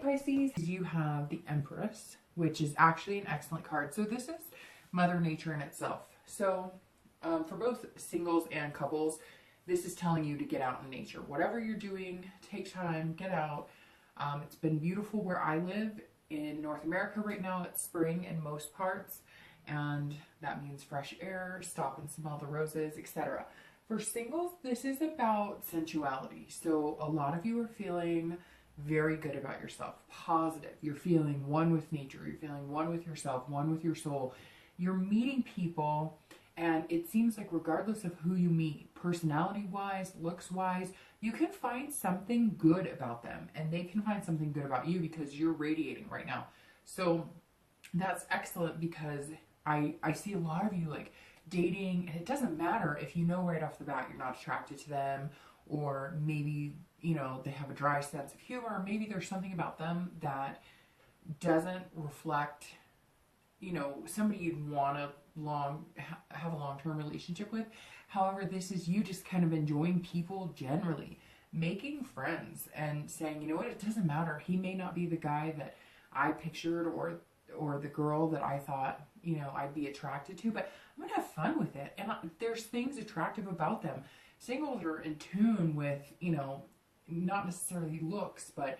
it, Pisces, you have the Empress, which is actually an excellent card. So this is Mother Nature in itself. So for both singles and couples, this is telling you to get out in nature. Whatever you're doing, take time, get out. It's been beautiful where I live in North America right now. It's spring in most parts, and that means fresh air, stop and smell the roses, etc. For singles, this is about sensuality. So a lot of you are feeling very good about yourself, positive. You're feeling one with nature. You're feeling one with yourself, one with your soul. You're meeting people, and it seems like regardless of who you meet, personality-wise, looks-wise, you can find something good about them, and they can find something good about you because you're radiating right now. So that's excellent, because I see a lot of you like dating, and it doesn't matter if you know right off the bat you're not attracted to them, or maybe, you know, they have a dry sense of humor, or maybe there's something about them that doesn't reflect, you know, somebody you'd want to have a long-term relationship with. However, this is you just kind of enjoying people generally, making friends and saying, you know what, it doesn't matter. He may not be the guy that I pictured, or the girl that I thought, you know, I'd be attracted to, but I'm gonna have fun with it. And there's things attractive about them. Singles are in tune with, you know, not necessarily looks, but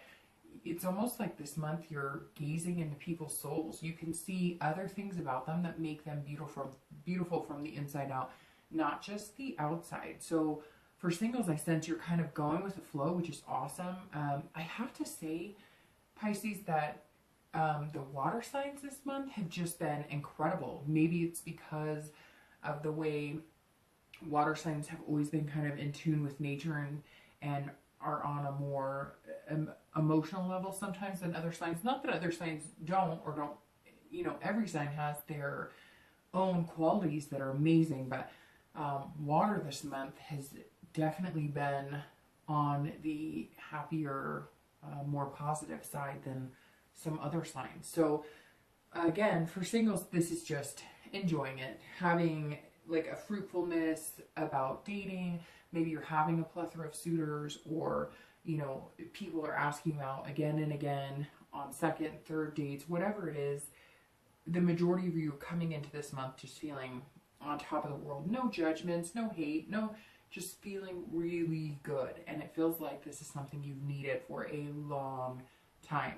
it's almost like this month you're gazing into people's souls. You can see other things about them that make them beautiful from the inside out, not just the outside. So for singles, I sense you're kind of going with the flow, which is awesome. I have to say, Pisces, that the water signs this month have just been incredible. Maybe it's because of the way water signs have always been kind of in tune with nature and are on a more emotional level sometimes than other signs. Not that other signs don't, you know, every sign has their own qualities that are amazing, but water this month has definitely been on the happier, more positive side than some other signs. So again, for singles, this is just enjoying it, having like a fruitfulness about dating. Maybe you're having a plethora of suitors, or, you know, people are asking you out again and again on second, third dates, whatever it is. The majority of you are coming into this month just feeling on top of the world. No judgments, no hate, no, just feeling really good. And it feels like this is something you've needed for a long time.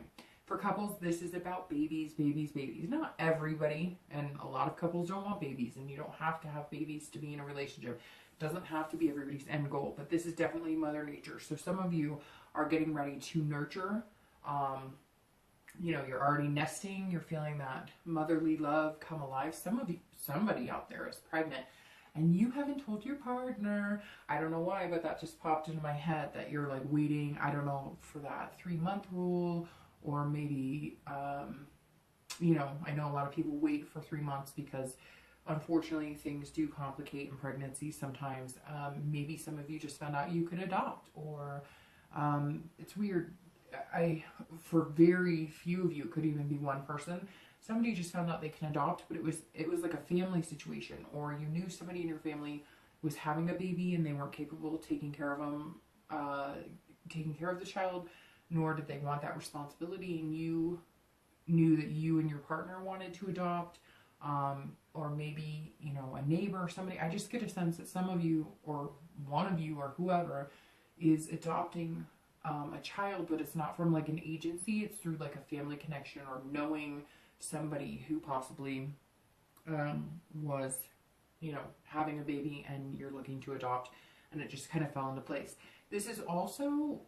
For couples, this is about babies, babies, babies. Not everybody, and a lot of couples don't want babies, and you don't have to have babies to be in a relationship. It doesn't have to be everybody's end goal, but this is definitely Mother Nature. So some of you are getting ready to nurture. You know, you're already nesting. You're feeling that motherly love come alive. Some of you, somebody out there is pregnant, and you haven't told your partner. I don't know why, but that just popped into my head that you're like waiting, I don't know, for that 3-month rule. Or maybe, you know, I know a lot of people wait for 3 months because unfortunately things do complicate in pregnancy sometimes. Maybe some of you just found out you could adopt, or it's weird. For very few of you, it could even be one person. Somebody just found out they can adopt, but it was like a family situation, or you knew somebody in your family was having a baby and they weren't capable of taking care of them, taking care of the child, nor did they want that responsibility, and you knew that you and your partner wanted to adopt, or maybe, you know, a neighbor or somebody. I just get a sense that some of you, or one of you, or whoever, is adopting a child, but it's not from like an agency. It's through like a family connection, or knowing somebody who possibly was, you know, having a baby and you're looking to adopt, and it just kind of fell into place. This is also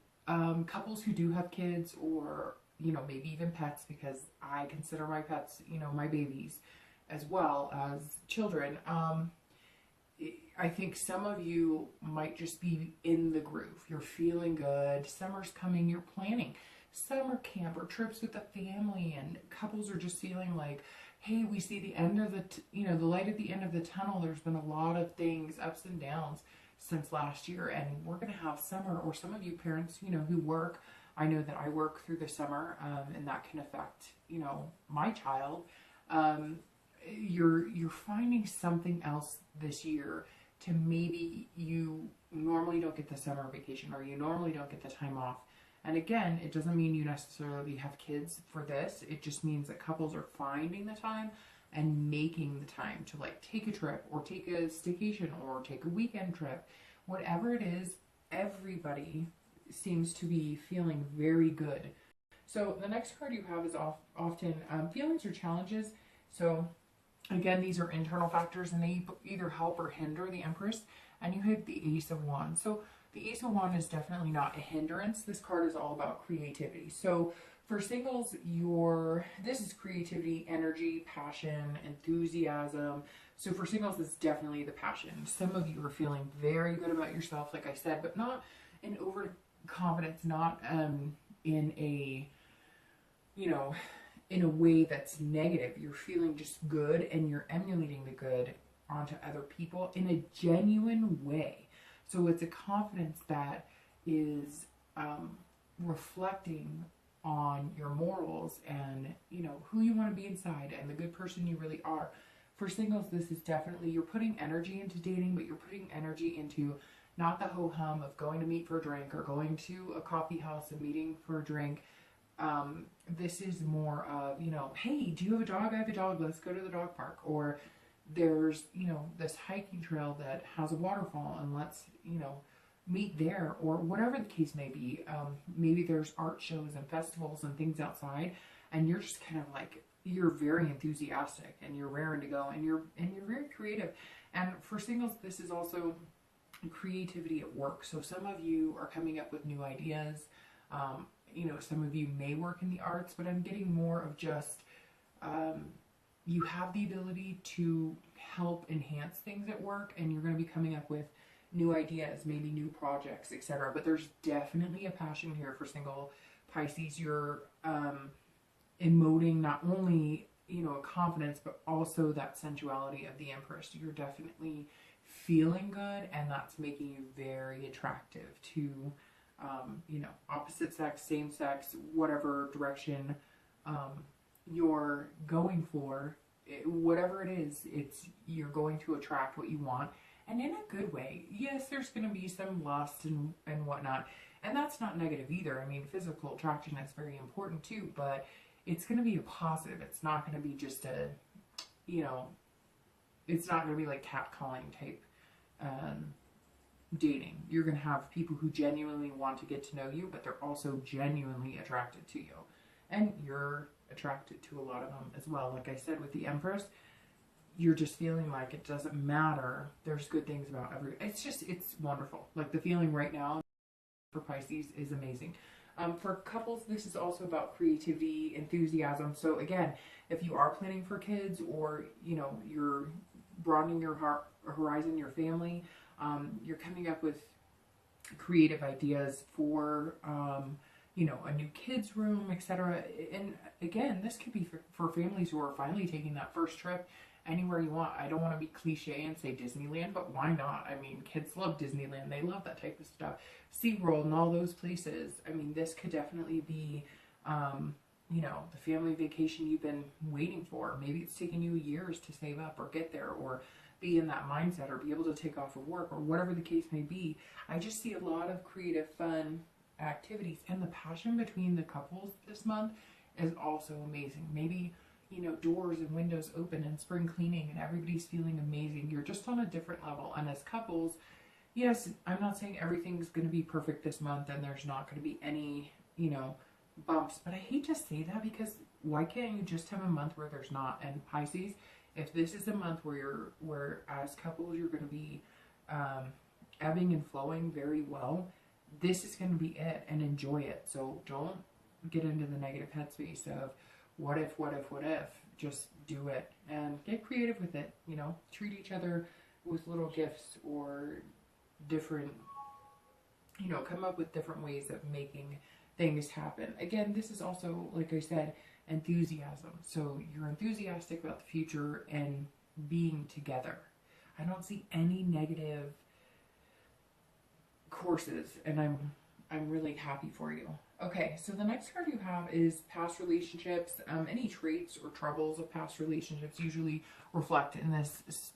couples who do have kids, or, you know, maybe even pets, because I consider my pets, you know, my babies as well as children. I think some of you might just be in the groove. You're feeling good. Summer's coming. You're planning summer camp or trips with the family, and couples are just feeling like, hey, we see the end of the, you know, the light at the end of the tunnel. There's been a lot of things, ups and downs since last year, and we're going to have summer. Or some of you parents, you know, who work, I know that I work through the summer, and that can affect, you know, my child. You're finding something else this year to maybe you normally don't get the summer vacation, or you normally don't get the time off And again, it doesn't mean you necessarily have kids for this. It just means that couples are finding the time and making the time to like take a trip or take a staycation or take a weekend trip. Whatever it is, everybody seems to be feeling very good. So the next card you have is often feelings or challenges. So again, these are internal factors and they either help or hinder the Empress. And you have the Ace of Wands. So the Ace of Wands is definitely not a hindrance. This card is all about creativity. So for singles, this is creativity, energy, passion, enthusiasm. So for singles, it's definitely the passion. Some of you are feeling very good about yourself, like I said, but not in overconfidence, not in a, you know, in a way that's negative. You're feeling just good and you're emulating the good onto other people in a genuine way. So it's a confidence that is reflecting on your morals and, you know, who you want to be inside and the good person you really are. For singles, this is definitely, you're putting energy into dating, but you're putting energy into not the ho-hum of going to meet for a drink or going to a coffee house and meeting for a drink. This is more of, you know, hey, do you have a dog? I have a dog. Let's go to the dog park. Or there's, you know, this hiking trail that has a waterfall and let's, you know, meet there, or whatever the case may be. Maybe there's art shows and festivals and things outside and you're just kind of like, you're very enthusiastic and you're raring to go and you're very creative. And for singles, this is also creativity at work. So some of you are coming up with new ideas. You know, some of you may work in the arts, but I'm getting more of just, you have the ability to help enhance things at work and you're going to be coming up with new ideas, maybe new projects, etc. But there's definitely a passion here for single Pisces. You're emoting not only, you know, a confidence, but also that sensuality of the Empress. You're definitely feeling good and that's making you very attractive to, you know, opposite sex, same sex, whatever direction you're going for. Whatever it is, you're going to attract what you want. And in a good way. Yes, there's going to be some lust and whatnot. And that's not negative either. I mean, physical attraction is very important too. But it's going to be a positive. It's not going to be just a, you know, it's not going to be like catcalling type dating. You're going to have people who genuinely want to get to know you, but they're also genuinely attracted to you. And you're attracted to a lot of them as well. Like I said, with the Empress, you're just feeling like it doesn't matter. There's good things about it's wonderful. Like the feeling right now for Pisces is amazing. For couples, this is also about creativity, enthusiasm. So again, if you are planning for kids or, you know, you're broadening your horizon, your family, you're coming up with creative ideas for, you know, a new kids room, etc. And again, this could be for families who are finally taking that first trip anywhere you want. I don't want to be cliche and say Disneyland, but why not? I mean, kids love Disneyland. They love that type of stuff. SeaWorld and all those places. I mean, this could definitely be, you know, the family vacation you've been waiting for. Maybe it's taken you years to save up or get there or be in that mindset or be able to take off of work or whatever the case may be. I just see a lot of creative, fun activities. And the passion between the couples this month is also amazing. Maybe, you know, doors and windows open and spring cleaning and everybody's feeling amazing. You're just on a different level. And as couples, yes, I'm not saying everything's going to be perfect this month and there's not going to be any, you know, bumps, but I hate to say that because why can't you just have a month where there's not? And Pisces, if this is a month where as couples you're going to be ebbing and flowing very well, this is going to be it, and enjoy it. So don't get into the negative headspace of what if. Just do it and get creative with it. You know, treat each other with little gifts or different, you know, come up with different ways of making things happen. Again, this is also, like I said, enthusiasm. So you're enthusiastic about the future and being together. I don't see any negative courses, and I'm really happy for you. Okay, so the next card you have is past relationships. Any traits or troubles of past relationships usually reflect in this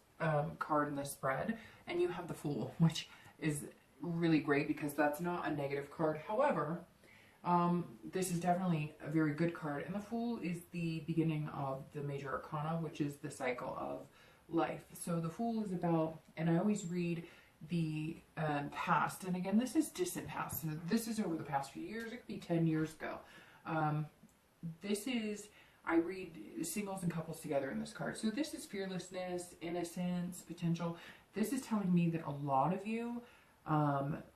card in this spread. And you have the Fool, which is really great because that's not a negative card. However, This is definitely a very good card. And the Fool is the beginning of the major arcana, which is the cycle of life. So the Fool is about, and I always read the past. And again, this is distant past. So this is over the past few years. It could be 10 years ago. This is, I read singles and couples together in this card. So this is fearlessness, innocence, potential. This is telling me that a lot of you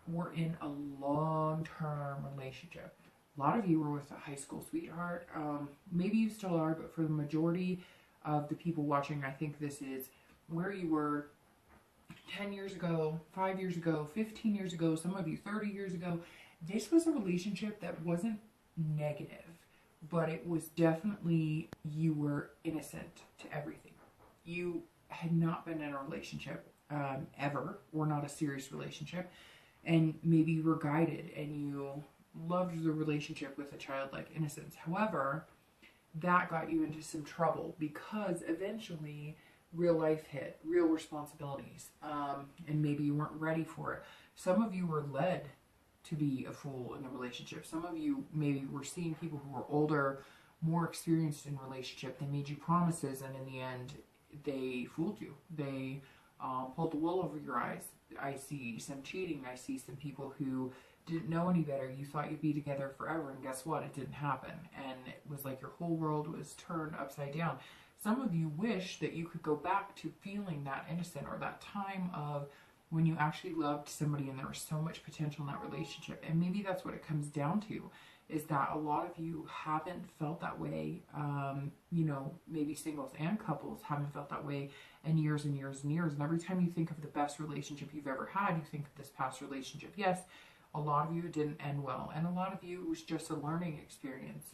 were in a long-term relationship. A lot of you were with a high school sweetheart. Maybe you still are, but for the majority of the people watching, I think this is where you were 10 years ago, 5 years ago, 15 years ago, some of you 30 years ago. This was a relationship that wasn't negative, but it was definitely, you were innocent to everything. You had not been in a relationship ever, or not a serious relationship, and maybe you were guided and you loved the relationship with a childlike innocence. However, that got you into some trouble because eventually real life hit, real responsibilities, and maybe you weren't ready for it. Some of you were led to be a fool in the relationship. Some of you maybe were seeing people who were older, more experienced in relationship. They made you promises, and in the end, they fooled you. They pulled the wool over your eyes. I see some cheating. I see some people who didn't know any better. You thought you'd be together forever, and guess what? It didn't happen. And it was like your whole world was turned upside down. Some of you wish that you could go back to feeling that innocent, or that time of when you actually loved somebody and there was so much potential in that relationship. And maybe that's what it comes down to, is that a lot of you haven't felt that way. You know, maybe singles and couples haven't felt that way in years and years and years. And every time you think of the best relationship you've ever had, you think of this past relationship. Yes, a lot of you it didn't end well, and a lot of you it was just a learning experience.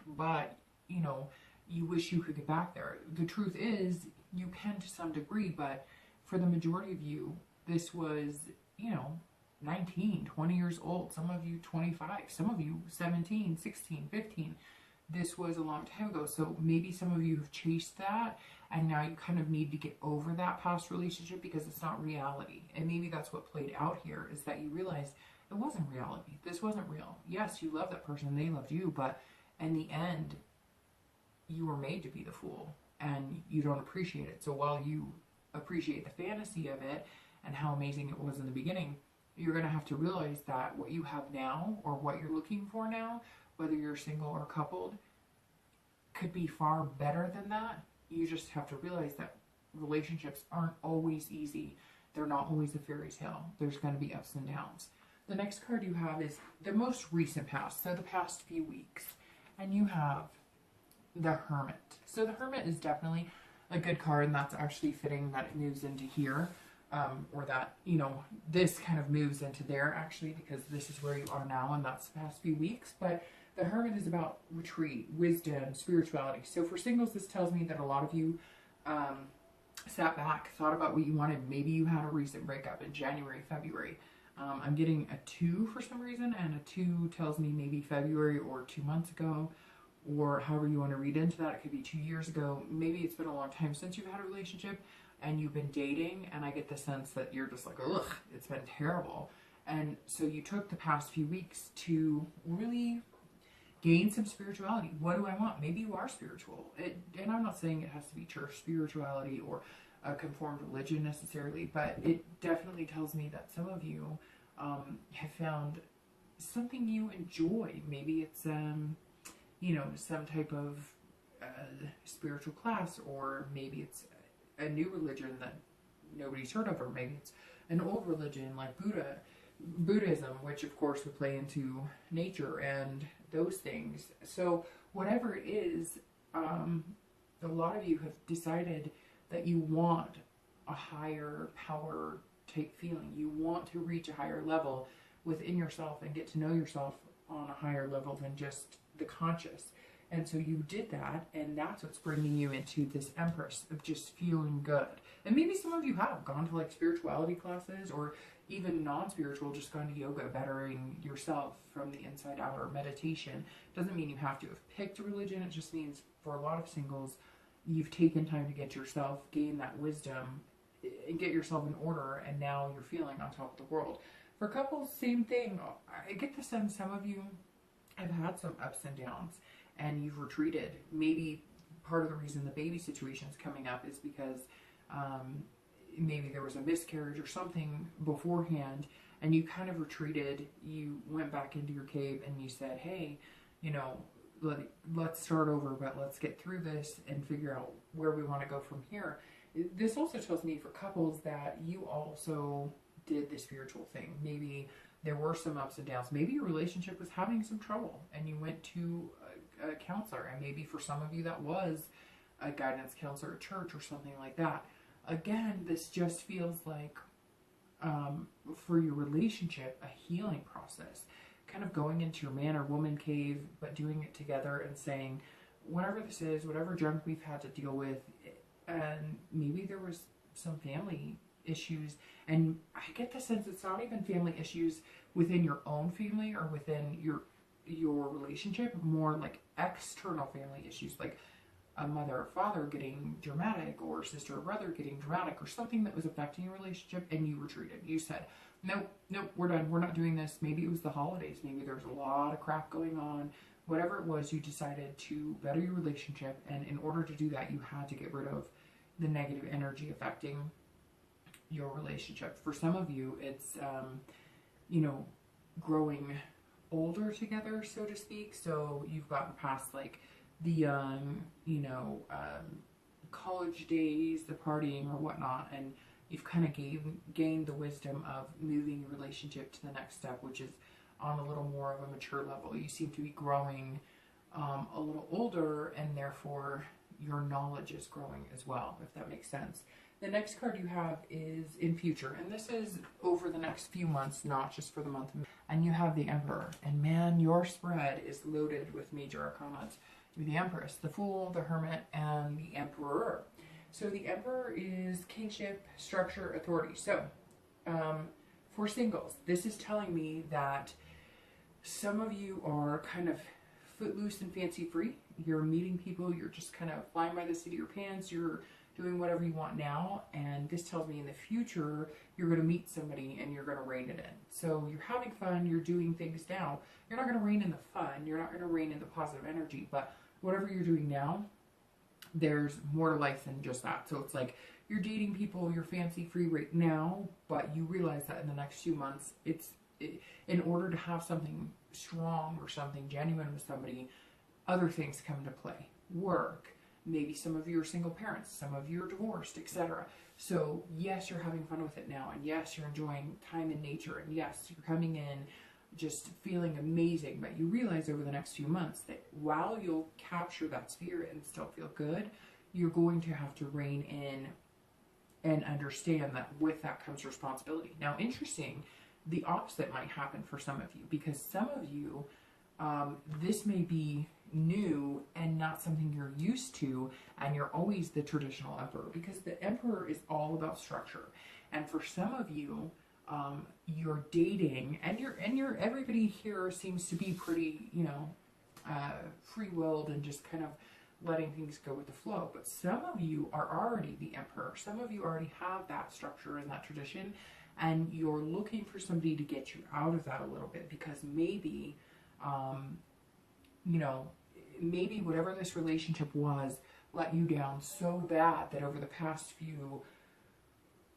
But, you know, you wish you could get back there. The truth is, you can to some degree, but for the majority of you, this was, you know, 19, 20 years old. Some of you 25, some of you 17, 16, 15. This was a long time ago. So maybe some of you have chased that, and now you kind of need to get over that past relationship because it's not reality. And maybe that's what played out here, is that you realized it wasn't reality. This wasn't real. Yes, you love that person and they loved you, but in the end, you were made to be the fool, and you don't appreciate it. So while you appreciate the fantasy of it and how amazing it was in the beginning, you're going to have to realize that what you have now, or what you're looking for now, whether you're single or coupled, could be far better than that. You just have to realize that relationships aren't always easy. They're not always a fairy tale. There's going to be ups and downs. The next card you have is the most recent past, so the past few weeks. And you have the Hermit. So the Hermit is definitely a good card, and that's actually fitting that it moves into here, or that, you know, this kind of moves into there actually, because this is where you are now, and that's the past few weeks. But the Hermit is about retreat, wisdom, spirituality. So for singles, this tells me that a lot of you sat back, thought about what you wanted. Maybe you had a recent breakup in January, February. I'm getting a 2 for some reason, and a 2 tells me maybe February or 2 months ago, or however you want to read into that. It could be 2 years ago. Maybe it's been a long time since you've had a relationship and you've been dating, and I get the sense that you're just like, ugh, it's been terrible. And so you took the past few weeks to really gain some spirituality. What do I want? Maybe you are spiritual. And I'm not saying it has to be church spirituality or a conformed religion necessarily, but it definitely tells me that some of you have found something you enjoy. Maybe it's you know, some type of spiritual class, or maybe it's a new religion that nobody's heard of, or maybe it's an old religion like Buddhism, which of course would play into nature and those things. So whatever it is, a lot of you have decided that you want a higher power type feeling. You want to reach a higher level within yourself and get to know yourself on a higher level than just the conscious. And so you did that, and that's what's bringing you into this Empress of just feeling good. And maybe some of you have gone to like spirituality classes, or even non-spiritual, just gone to yoga, bettering yourself from the inside out, or meditation. Doesn't mean you have to have picked a religion. It just means for a lot of singles, you've taken time to get yourself, gain that wisdom, and get yourself in order, and now you're feeling on top of the world. For couples, same thing. I get the sense some of you have had some ups and downs and you've retreated. Maybe part of the reason the baby situation is coming up is because maybe there was a miscarriage or something beforehand and you kind of retreated. You went back into your cave and you said, hey, you know, let's start over, but let's get through this and figure out where we want to go from here. This also tells me for couples that you also did the spiritual thing. Maybe there were some ups and downs. Maybe your relationship was having some trouble and you went to a counselor. And maybe for some of you that was a guidance counselor at church or something like that. Again, this just feels like for your relationship, a healing process. Kind of going into your man or woman cave, but doing it together and saying, whatever this is, whatever junk we've had to deal with, and maybe there was some family issues, and I get the sense it's not even family issues within your own family or within your relationship, more like external family issues, like a mother or father getting dramatic, or sister or brother getting dramatic, or something that was affecting your relationship, and you retreated. You said, nope, we're done. We're not doing this. Maybe it was the holidays. Maybe there was a lot of crap going on. Whatever it was, you decided to better your relationship, and in order to do that, you had to get rid of the negative energy affecting your relationship. For some of you, it's, you know, growing older together, so to speak. So you've gotten past like the young, you know, college days, the partying or whatnot, and you've kind of gained the wisdom of moving your relationship to the next step, which is on a little more of a mature level. You seem to be growing a little older, and therefore your knowledge is growing as well, if that makes sense. The next card you have is in future, and this is over the next few months, not just for the month. And you have the Emperor, and man, your spread is loaded with major arcana. The Empress, the Fool, the Hermit, and the Emperor. So the Emperor is kingship, structure, authority. So for singles, this is telling me that some of you are kind of footloose and fancy free. You're meeting people, you're just kind of flying by the seat of your pants, you're doing whatever you want now, and this tells me in the future you're going to meet somebody and you're going to rein it in. So you're having fun, you're doing things now. You're not going to rein in the fun, you're not going to rein in the positive energy, but whatever you're doing now, there's more to life than just that. So it's like you're dating people, you're fancy free right now, but you realize that in the next few months, in order to have something strong or something genuine with somebody, other things come into play. Work. Maybe some of you are single parents, some of you are divorced, etc. So yes, you're having fun with it now, and yes, you're enjoying time in nature, and yes, you're coming in just feeling amazing, but you realize over the next few months that while you'll capture that spirit and still feel good, you're going to have to rein in and understand that with that comes responsibility. Now, interesting, the opposite might happen for some of you, because some of you, this may be new and not something you're used to, and you're always the traditional emperor, because the emperor is all about structure. And for some of you, you're dating, and everybody here seems to be pretty, you know, free-willed and just kind of letting things go with the flow. But some of you are already the emperor. Some of you already have that structure and that tradition, and you're looking for somebody to get you out of that a little bit, because maybe, you know, maybe whatever this relationship was let you down so bad that over the past few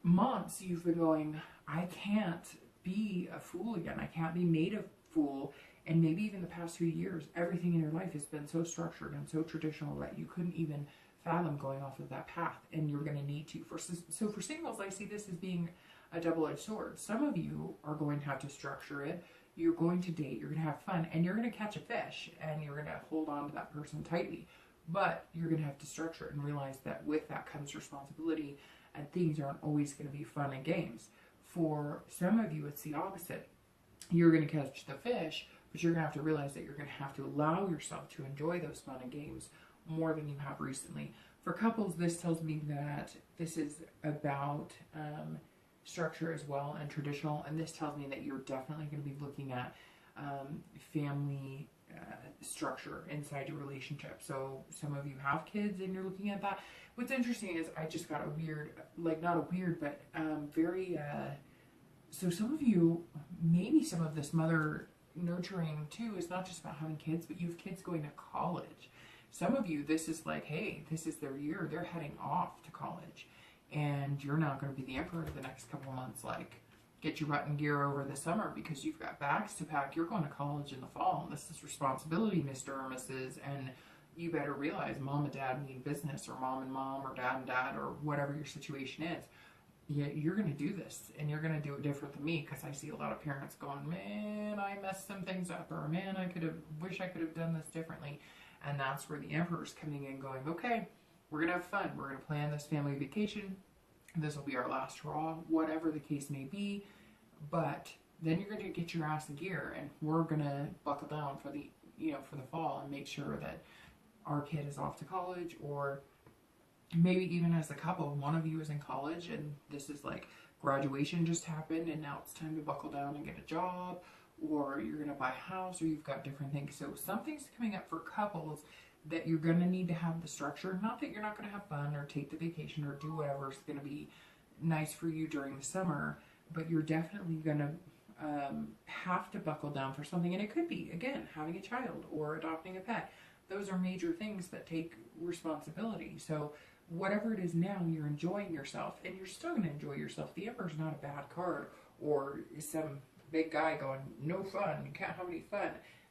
months you've been going, I can't be a fool again. I can't be made a fool. And maybe even the past few years, everything in your life has been so structured and so traditional that you couldn't even fathom going off of that path, and you're going to need to. So for singles, I see this as being a double-edged sword. Some of you are going to have to structure it. You're going to date, you're going to have fun, and you're going to catch a fish, and you're going to hold on to that person tightly. But you're going to have to structure it and realize that with that comes responsibility, and things aren't always going to be fun and games. For some of you, it's the opposite. You're going to catch the fish, but you're going to have to realize that you're going to have to allow yourself to enjoy those fun and games more than you have recently. For couples, this tells me that this is about structure as well and traditional, and this tells me that you're definitely going to be looking at family structure inside your relationship. So some of you have kids and you're looking at that. What's interesting is I just got a weird, like not a weird, but very So some of you, maybe some of this mother nurturing too is not just about having kids, but you have kids going to college. Some of you, this is like, hey, this is their year. They're heading off to college. And you're not going to be the emperor the next couple of months. Like, get your butt in gear over the summer because you've got bags to pack. You're going to college in the fall. And this is responsibility, Mr. or Mrs. And you better realize mom and dad mean business, or mom and mom, or dad and dad, or whatever your situation is. Yeah, you're going to do this, and you're going to do it different than me, because I see a lot of parents going, man, I messed some things up, or man, wish I could have done this differently. And that's where the emperor's coming in going, okay, we're going to have fun. We're going to plan this family vacation. This will be our last hurrah, whatever the case may be. But then you're going to get your ass in gear, and we're going to buckle down for the, for the fall, and make sure that our kid is off to college, or maybe even as a couple, one of you is in college and this is like graduation just happened and now it's time to buckle down and get a job, or you're going to buy a house, or you've got different things. So something's coming up for couples that you're going to need to have the structure. Not that you're not going to have fun or take the vacation or do whatever's going to be nice for you during the summer, but you're definitely going to have to buckle down for something. And it could be, again, having a child or adopting a pet. Those are major things that take responsibility. So whatever it is now, you're enjoying yourself, and you're still going to enjoy yourself. The Emperor's not a bad card, or some big guy going, no fun, you can't have any fun.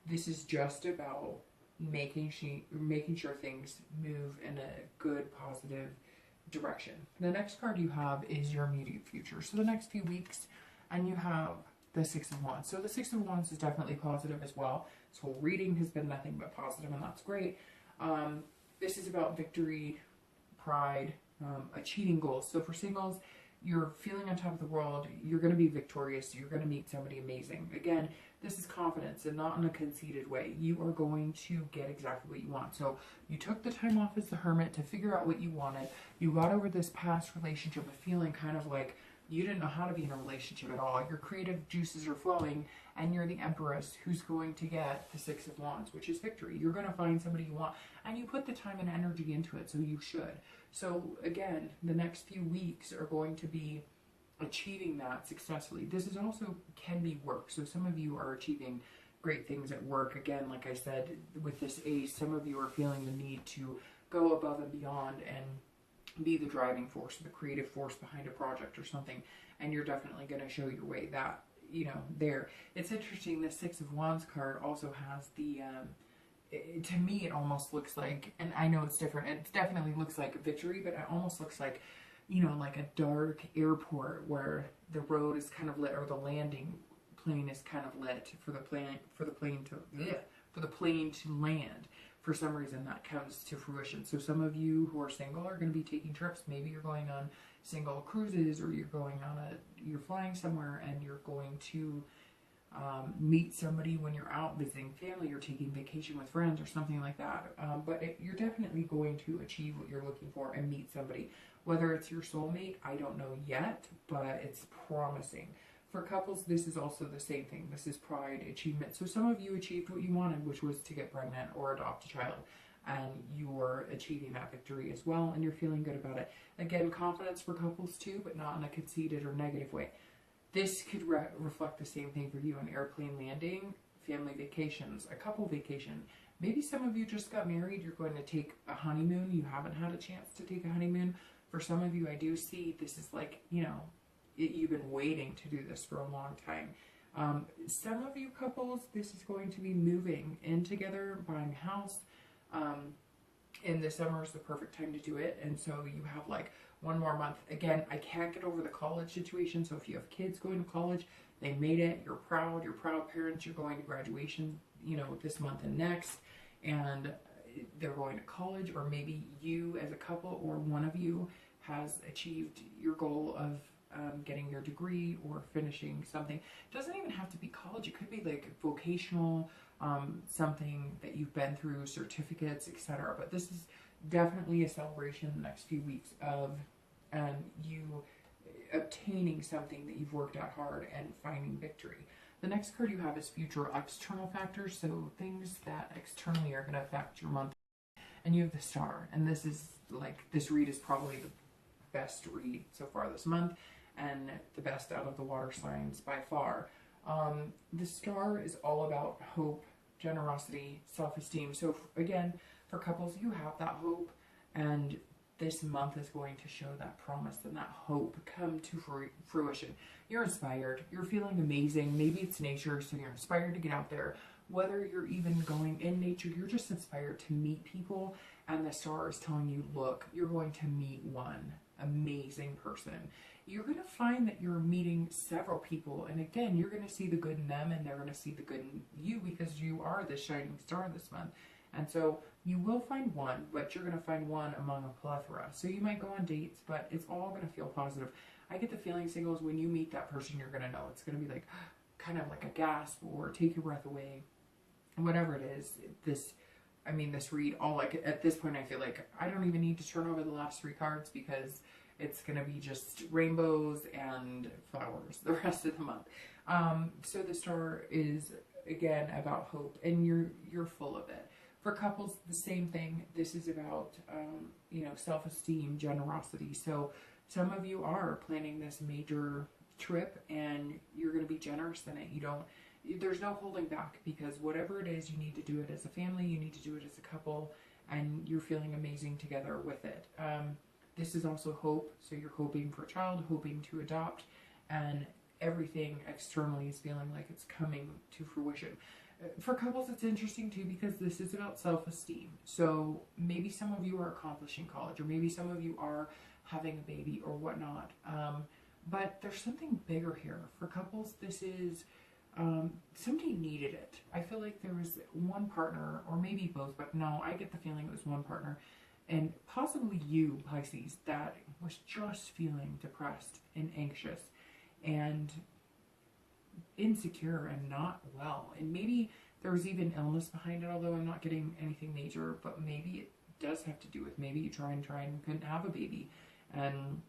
This is just about making sure things move in a good, positive direction. The next card you have is your immediate future. So the next few weeks, and you have the Six of Wands. So the Six of Wands is definitely positive as well. This whole reading has been nothing but positive, and that's great. This is about victory, pride, achieving goals. So for singles, you're feeling on top of the world. You're going to be victorious. You're going to meet somebody amazing. Again, this is confidence, and not in a conceited way. You are going to get exactly what you want. So you took the time off as the hermit to figure out what you wanted. You got over this past relationship of feeling kind of like you didn't know how to be in a relationship at all. Your creative juices are flowing, and you're the Empress who's going to get the Six of Wands, which is victory. You're going to find somebody you want, and you put the time and energy into it, so you should. So again, the next few weeks are going to be achieving that successfully. This is also can be work. So some of you are achieving great things at work. Again, like I said, with this Ace, some of you are feeling the need to go above and beyond and be the driving force, the creative force behind a project or something, and you're definitely going to show your way that, there. It's interesting, the Six of Wands card also has the, to me it almost looks like, and I know it's different, it definitely looks like victory, but it almost looks like, like a dark airport where the road is kind of lit, or the landing plane is kind of lit for the plane to land. For some reason that comes to fruition. So some of you who are single are going to be taking trips. Maybe you're going on single cruises, or you're going on you're flying somewhere and you're going to meet somebody when you're out visiting family, or taking vacation with friends or something like that. But you're definitely going to achieve what you're looking for and meet somebody. Whether it's your soulmate, I don't know yet, but it's promising. For couples, this is also the same thing. This is pride, achievement. So some of you achieved what you wanted, which was to get pregnant or adopt a child. And you're achieving that victory as well, and you're feeling good about it. Again, confidence for couples too, but not in a conceited or negative way. This could reflect the same thing for you: an airplane landing, family vacations, a couple vacation. Maybe some of you just got married. You're going to take a honeymoon. You haven't had a chance to take a honeymoon. For some of you, I do see this is like, you've been waiting to do this for a long time. Some of you couples, this is going to be moving in together, buying a house. In the summer is the perfect time to do it. And so you have like one more month. Again, I can't get over the college situation. So if you have kids going to college, they made it, you're proud parents, you're going to graduation, this month and next, and they're going to college. Or maybe you as a couple, or one of you has achieved your goal of getting your degree or finishing something. It doesn't even have to be college. It could be like vocational, something that you've been through, certificates, etc. But this is definitely a celebration the next few weeks of you obtaining something that you've worked out hard and finding victory. The next card you have is future external factors, so things that externally are going to affect your month. And you have the Star, and this is like, this read is probably the best read so far this month. and the best out of the water signs by far. The star is all about hope, generosity, self-esteem. So again, for couples, you have that hope, and this month is going to show that promise and that hope come to fruition. You're inspired. You're feeling amazing. Maybe it's nature, so you're inspired to get out there. Whether you're even going in nature, you're just inspired to meet people, and the star is telling you, look, you're going to meet one amazing person. You're going to find that you're meeting several people, and again, you're going to see the good in them, and they're going to see the good in you, because you are the shining star this month. And so you will find one, but you're going to find one among a plethora. So you might go on dates, but it's all going to feel positive. I get the feeling, singles, when you meet that person, you're going to know. It's going to be like kind of like a gasp or take your breath away. Whatever it is, this read, all like at this point, I feel like I don't even need to turn over the last 3 cards, because it's going to be just rainbows and flowers the rest of the month. So the star is, again, about hope, and you're full of it. For couples, the same thing. This is about, self-esteem, generosity. So some of you are planning this major trip, and you're going to be generous in it. There's no holding back, because whatever it is, you need to do it as a family, you need to do it as a couple, and you're feeling amazing together with it. This is also hope. So you're hoping for a child, hoping to adopt, and everything externally is feeling like it's coming to fruition. For couples, it's interesting too, because this is about self-esteem. So maybe some of you are accomplishing college, or maybe some of you are having a baby or whatnot. But there's something bigger here. For couples, this is somebody needed it. I feel like there was one partner, or maybe both, but no, I get the feeling it was one partner, and possibly you, Pisces, that was just feeling depressed and anxious and insecure and not well. And maybe there was even illness behind it, although I'm not getting anything major, but maybe it does have to do with, maybe you tried and couldn't have a baby, and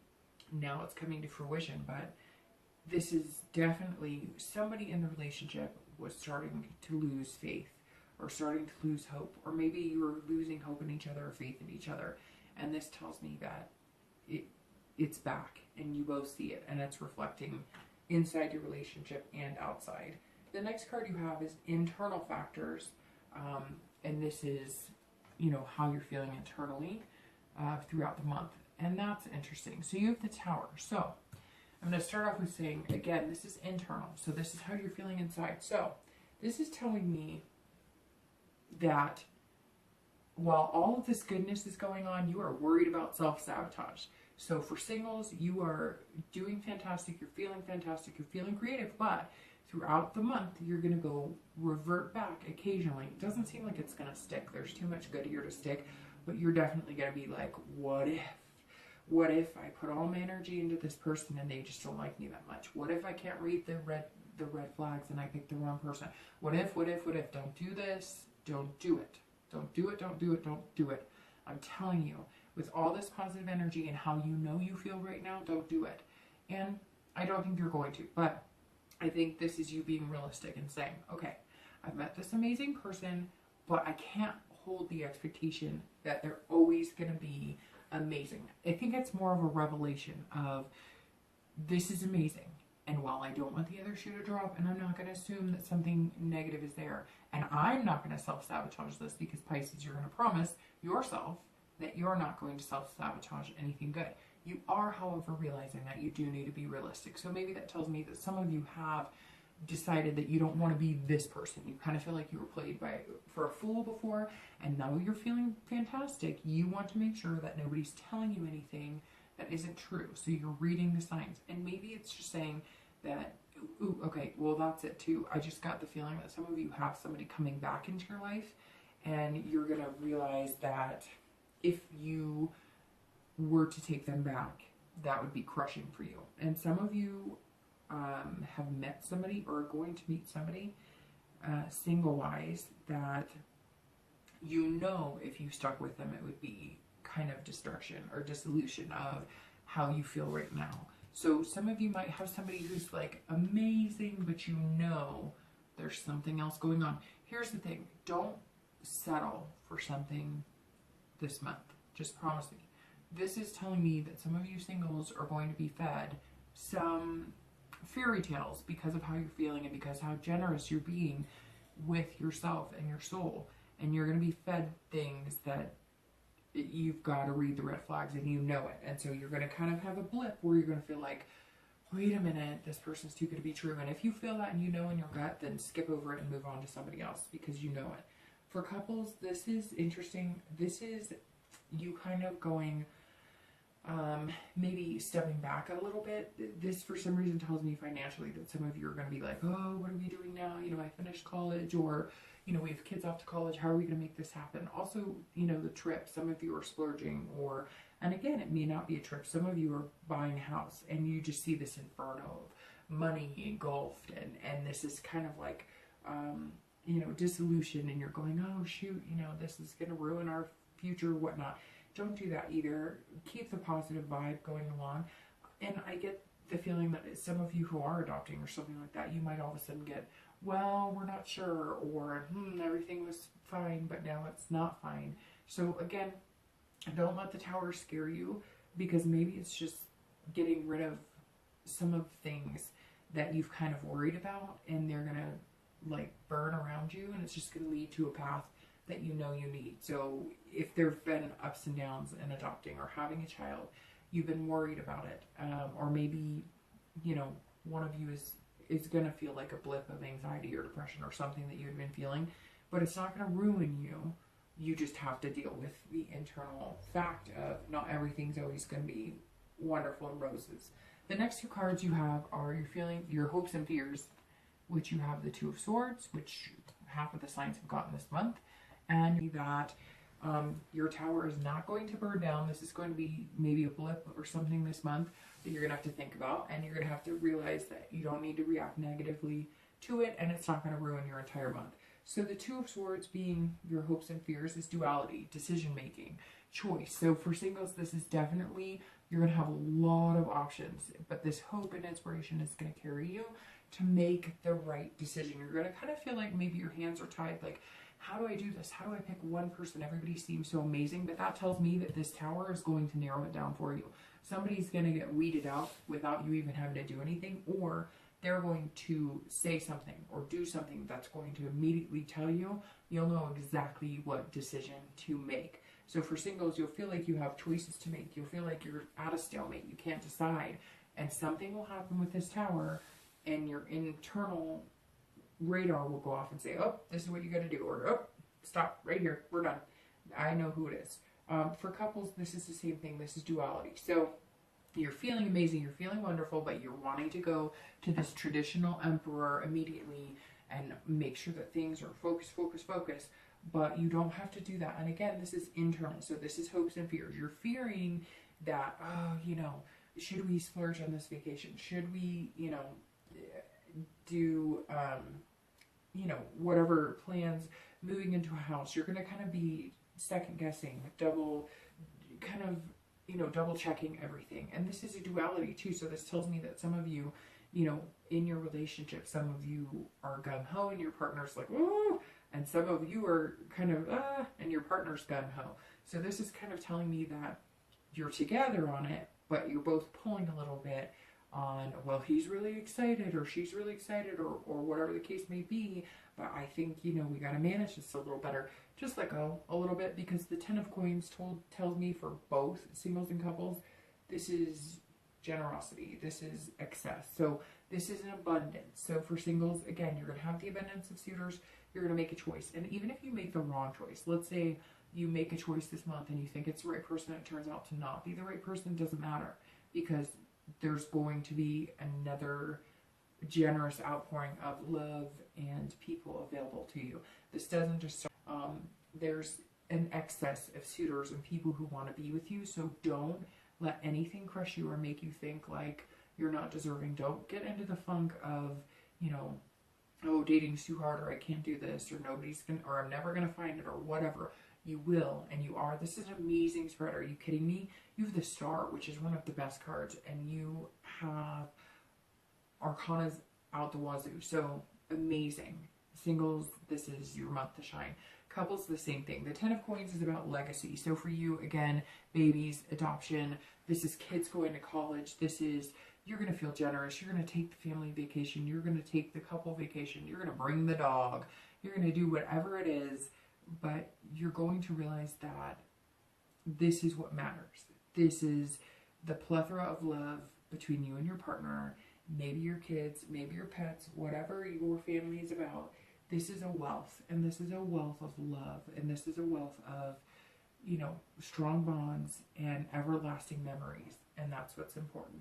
now it's coming to fruition. But this is definitely somebody in the relationship was starting to lose faith, or starting to lose hope, or maybe you were losing hope in each other or faith in each other. And this tells me that it's back, and you both see it, and it's reflecting inside your relationship and outside. The next card you have is internal factors, and this is, how you're feeling internally throughout the month, and that's interesting. So you have the Tower. So I'm going to start off with saying, again, this is internal, so this is how you're feeling inside. So this is telling me that while all of this goodness is going on, you are worried about self-sabotage. So for singles, you are doing fantastic, you're feeling fantastic, you're feeling creative, but throughout the month, you're going to go revert back occasionally. It doesn't seem like it's going to stick. There's too much good here to stick, but you're definitely going to be like, what if? What if I put all my energy into this person and they just don't like me that much? What if I can't read the red flags and I pick the wrong person? What if? Don't do this. Don't do it. Don't do it. Don't do it. Don't do it. I'm telling you, with all this positive energy and how you feel right now, don't do it. And I don't think you're going to, but I think this is you being realistic and saying, okay, I've met this amazing person, but I can't hold the expectation that they're always going to be amazing. I think it's more of a revelation of, this is amazing, and while I don't want the other shoe to drop, and I'm not going to assume that something negative is there, and I'm not going to self-sabotage this, because Pisces, you're going to promise yourself that you're not going to self-sabotage anything good. You are, however, realizing that you do need to be realistic. So maybe that tells me that some of you have decided that you don't want to be this person. You kind of feel like you were played for a fool before, and now you're feeling fantastic. You want to make sure that nobody's telling you anything that isn't true. So you're reading the signs, and maybe it's just saying that, ooh, okay, well, that's it too. I just got the feeling that some of you have somebody coming back into your life, and you're going to realize that if you were to take them back, that would be crushing for you. And some of you have met somebody, or are going to meet somebody, single-wise, that if you stuck with them, it would be kind of destruction or dissolution of how you feel right now. So some of you might have somebody who's like amazing, but there's something else going on. Here's the thing. Don't settle for something this month. Just promise me. This is telling me that some of you singles are going to be fed some fairy tales because of how you're feeling and because how generous you're being with yourself and your soul. And you're going to be fed things that you've got to read the red flags and you know it. And so you're going to kind of have a blip where you're going to feel like, wait a minute, this person's too good to be true. And if you feel that and you know in your gut, then skip over it and move on to somebody else because you know it. For couples, this is interesting. This is you kind of going, maybe stepping back a little bit. This, for some reason, tells me financially that some of you are going to be like, oh, what are we doing now? You know, I finished college, or, you know, we have kids off to college. How are we going to make this happen? Also, you know, the trip. Some of you are splurging, or, and again, it may not be a trip. Some of you are buying a house and you just see this inferno of money engulfed. And this is kind of like, you know, dissolution, and you're going, oh, shoot, you know, this is going to ruin our future, whatnot. Don't do that either. Keep the positive vibe going along. And I get the feeling that some of you who are adopting or something like that, you might all of a sudden get, well, we're not sure, or everything was fine, but now it's not fine. So again, don't let the tower scare you, because maybe it's just getting rid of some of the things that you've kind of worried about, and they're gonna like burn around you, and it's just gonna lead to a path that you know you need. So if there have been ups and downs in adopting or having a child, you've been worried about it, or maybe, you know, one of you is going to feel like a blip of anxiety or depression or something that you've been feeling, but it's not going to ruin you. You just have to deal with the internal fact of not everything's always going to be wonderful and roses. The next two cards you have are your hopes and fears, which you have the Two of Swords, which half of the signs have gotten this month, and that your tower is not going to burn down. This is going to be maybe a blip or something this month that you're going to have to think about, and you're going to have to realize that you don't need to react negatively to it, and it's not going to ruin your entire month. So the Two of Swords being your hopes and fears is duality, decision making, choice. So for singles, this is definitely, you're going to have a lot of options, but this hope and inspiration is going to carry you to make the right decision. You're going to kind of feel like maybe your hands are tied, like, how do I do this? How do I pick one person? Everybody seems so amazing, but that tells me that this tower is going to narrow it down for you. Somebody's going to get weeded out without you even having to do anything, or they're going to say something or do something that's going to immediately tell you, you'll know exactly what decision to make. So for singles, you'll feel like you have choices to make. You'll feel like you're at a stalemate. You can't decide. And something will happen with this tower, and your internal radar will go off and say, oh, this is what you got to do, or oh, stop right here, we're done. I know who it is. For couples, this is the same thing. This is duality. So you're feeling amazing, you're feeling wonderful, but you're wanting to go to this traditional emperor immediately and make sure that things are focus, focus, focus. But you don't have to do that. And again, this is internal. So this is hopes and fears. You're fearing that, oh, you know, should we splurge on this vacation? Should we, you know, do, you know, whatever plans, moving into a house? You're going to kind of be second guessing, double checking everything. And this is a duality too. So this tells me that some of you, you know, in your relationship, some of you are gung-ho and your partner's like, oh, and some of you are kind of, and your partner's gung-ho. So this is kind of telling me that you're together on it, but you're both pulling a little bit on, well, he's really excited or she's really excited, or whatever the case may be, but I think, you know, we got to manage this a little better. Just let go a little bit, because the Ten of Coins tells me for both singles and couples, this is generosity, this is excess. So this is an abundance. So for singles, again, you're going to have the abundance of suitors, you're going to make a choice. And even if you make the wrong choice, let's say you make a choice this month and you think it's the right person, and it turns out to not be the right person, it doesn't matter, because there's going to be another generous outpouring of love and people available to you. This doesn't just start, there's an excess of suitors and people who want to be with you. So don't let anything crush you or make you think like you're not deserving. Don't get into the funk of, you know, oh, dating's too hard, or I can't do this, or nobody's gonna, or I'm never gonna find it, or whatever. You will, and you are. This is an amazing spread. Are you kidding me? You have the Star, which is one of the best cards, and you have Arcanas out the wazoo. So amazing. Singles, this is your month to shine. Couples, the same thing. The Ten of Coins is about legacy. So for you, again, babies, adoption. This is kids going to college. This is, you're going to feel generous. You're going to take the family vacation. You're going to take the couple vacation. You're going to bring the dog. You're going to do whatever it is, but you're going to realize that this is what matters. This is the plethora of love between you and your partner, maybe your kids, maybe your pets, whatever your family is about. This is a wealth, and this is a wealth of love, and this is a wealth of, you know, strong bonds and everlasting memories, and that's what's important.